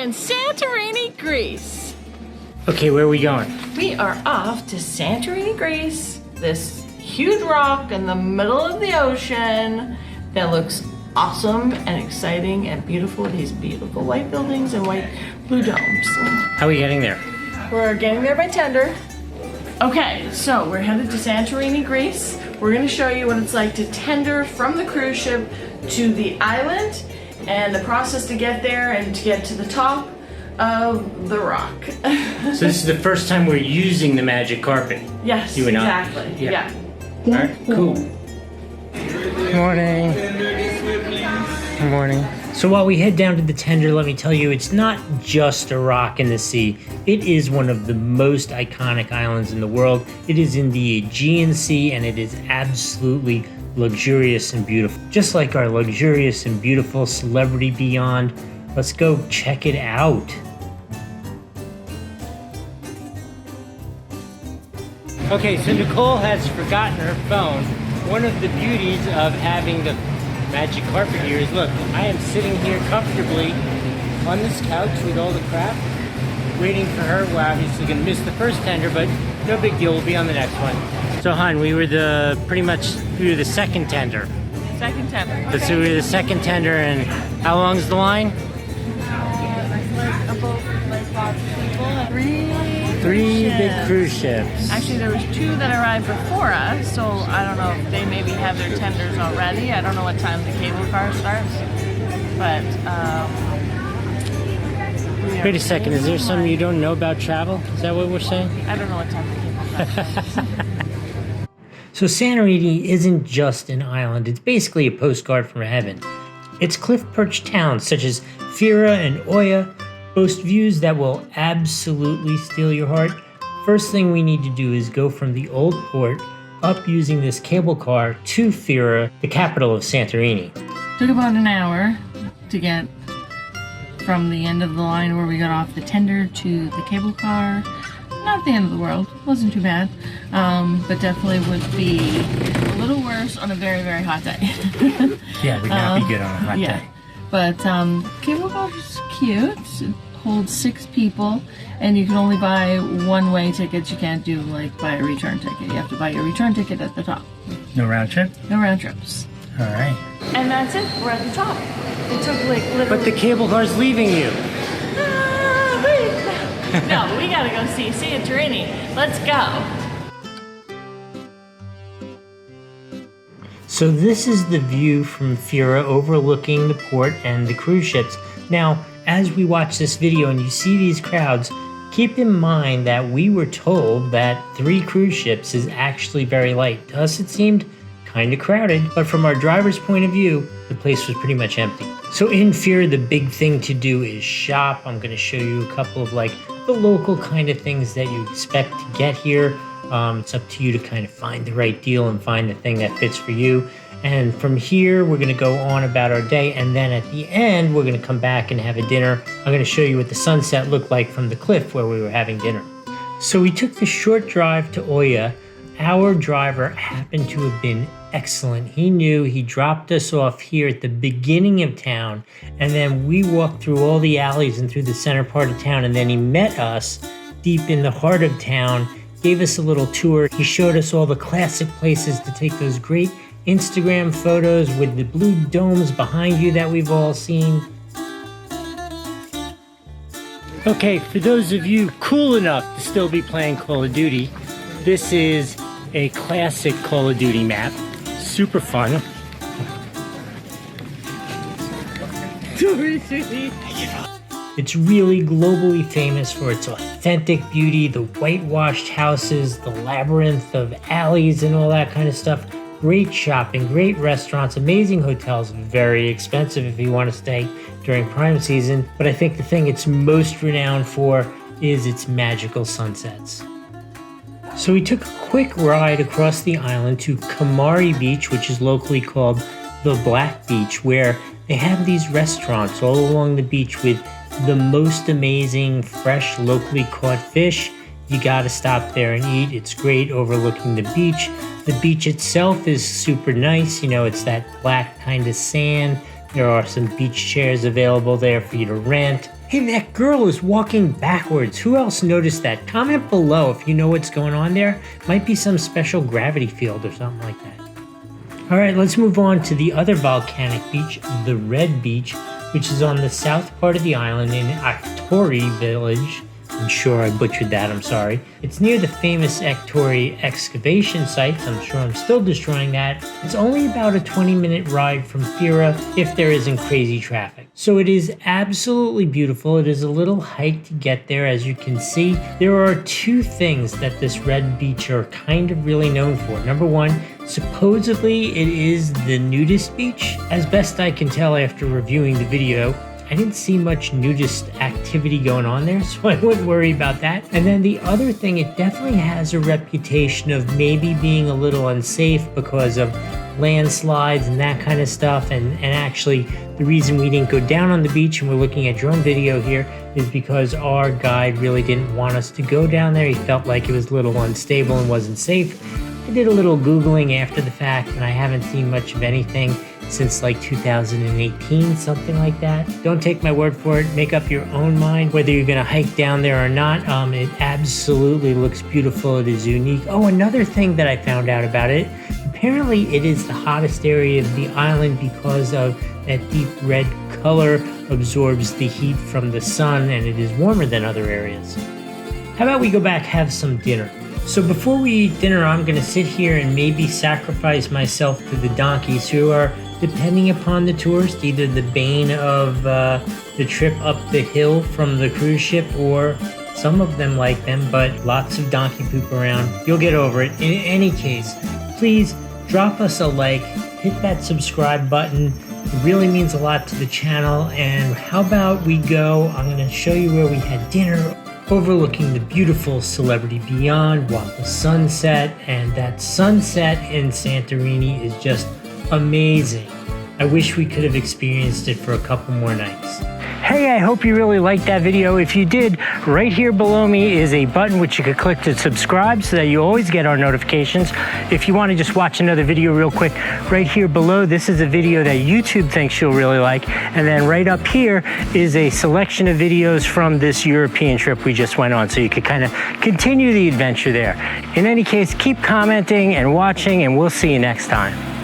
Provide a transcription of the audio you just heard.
in Santorini, Greece. Okay, where are we going? We are off to Santorini, Greece, this huge rock in the middle of the ocean that looks awesome and exciting and beautiful. These beautiful white buildings and blue domes. How are we getting there? We're getting there by tender. Okay, so we're headed to Santorini, Greece. We're gonna show you what it's like to tender from the cruise ship to the island and the process to get there and to get to the top of the rock. So this is the first time we're using the magic carpet. Yes, you and exactly. I. Yeah. All right, cool. Good morning. Good morning. So while we head down to the tender, let me tell you, it's not just a rock in the sea. It is one of the most iconic islands in the world. It is in the Aegean Sea, and it is absolutely luxurious and beautiful. Just like our luxurious and beautiful celebrity beyond. Let's go check it out. Okay, so Nicole has forgotten her phone. One of the beauties of having the magic carpet here is, look, I am sitting here comfortably on this couch with all the crap, waiting for her. We're obviously gonna miss the first tender, but no big deal, we'll be on the next one. So hon, we were the second tender. Second tender. Okay. So we were the second tender, and how long's the line? Three big cruise ships. Actually, there was two that arrived before us, so I don't know if they maybe have their tenders already. I don't know what time the cable car starts, but wait a second, is there something you don't know about travel? Is that what we're saying? I don't know what time the cable car starts. So Santorini isn't just an island, it's basically a postcard from heaven. Its cliff-perched towns such as Fira and Oya boast views that will absolutely steal your heart. First thing we need to do is go from the old port up using this cable car to Fira, the capital of Santorini. Took about an hour to get from the end of the line where we got off the tender to the cable car. Not the end of the world, wasn't too bad, but definitely would be a little worse on a very, very hot day. Yeah, would not be good on a hot day. But cable car is cute. It holds 6 people, and you can only buy one-way tickets. You can't do buy a return ticket. You have to buy your return ticket at the top. No round trip? No round trips. All right. And that's it. We're at the top. It took literally. But the cable car's leaving you. No, we gotta go see Santorini. Let's go. So this is the view from Fira overlooking the port and the cruise ships. Now, as we watch this video and you see these crowds, keep in mind that we were told that 3 cruise ships is actually very light. To us it seemed kind of crowded, but from our driver's point of view, the place was pretty much empty. So in Fira, the big thing to do is shop. I'm gonna show you a couple of the local kind of things that you expect to get here. It's up to you to kind of find the right deal and find the thing that fits for you. And from here, we're gonna go on about our day, and then at the end, we're gonna come back and have a dinner. I'm gonna show you what the sunset looked like from the cliff where we were having dinner. So we took the short drive to Oya. Our driver happened to have been excellent. He knew. He dropped us off here at the beginning of town, and then we walked through all the alleys and through the center part of town, and then he met us deep in the heart of town, gave us a little tour. He showed us all the classic places to take those great Instagram photos with the blue domes behind you that we've all seen. Okay, for those of you cool enough to still be playing Call of Duty, this is a classic Call of Duty map. Super fun. It's really globally famous for its authentic beauty, the whitewashed houses, the labyrinth of alleys and all that kind of stuff. Great shopping, great restaurants, amazing hotels, very expensive if you want to stay during prime season. But I think the thing it's most renowned for is its magical sunsets. So we took a quick ride across the island to Kamari Beach, which is locally called the Black Beach, where they have these restaurants all along the beach with the most amazing fresh locally caught fish. You gotta stop there and eat. It's great overlooking the beach. The beach itself is super nice. You know, it's that black kind of sand. There are some beach chairs available there for you to rent. Hey, that girl is walking backwards. Who else noticed that? Comment below if you know what's going on there. Might be some special gravity field or something like that. All right, let's move on to the other volcanic beach, the Red Beach, which is on the south part of the island in Aktori village. I'm sure I butchered that, I'm sorry. It's near the famous Aktori excavation site. I'm sure I'm still destroying that. It's only about a 20-minute ride from Fira if there isn't crazy traffic. So it is absolutely beautiful. It is a little hike to get there, as you can see. There are two things that this Red Beach are kind of really known for. Number one, supposedly it is the nudist beach. As best I can tell after reviewing the video, I didn't see much nudist activity going on there, so I wouldn't worry about that. And then the other thing, it definitely has a reputation of maybe being a little unsafe because of landslides and that kind of stuff. And actually, the reason we didn't go down on the beach, and we're looking at drone video here, is because our guide really didn't want us to go down there. He felt like it was a little unstable and wasn't safe. I did a little Googling after the fact, and I haven't seen much of anything since like 2018, something like that. Don't take my word for it. Make up your own mind whether you're gonna hike down there or not. It absolutely looks beautiful. It is unique. Oh, another thing that I found out about it, apparently it is the hottest area of the island because of that deep red color absorbs the heat from the sun, and it is warmer than other areas. How about we go back, have some dinner? So before we eat dinner, I'm gonna sit here and maybe sacrifice myself to the donkeys, who are, depending upon the tourist, either the bane of the trip up the hill from the cruise ship, or some of them like them, but lots of donkey poop around. You'll get over it. In any case, please drop us a like, hit that subscribe button. It really means a lot to the channel. And how about we go, I'm gonna show you where we had dinner, overlooking the beautiful Celebrity Beyond while the sun set, and that sunset in Santorini is just amazing. I wish we could have experienced it for a couple more nights. Hey, I hope you really liked that video. If you did, right here below me is a button which you could click to subscribe so that you always get our notifications. If you want to just watch another video real quick, right here below, this is a video that YouTube thinks you'll really like. And then right up here is a selection of videos from this European trip we just went on, so you could kind of continue the adventure there. In any case, keep commenting and watching, and we'll see you next time.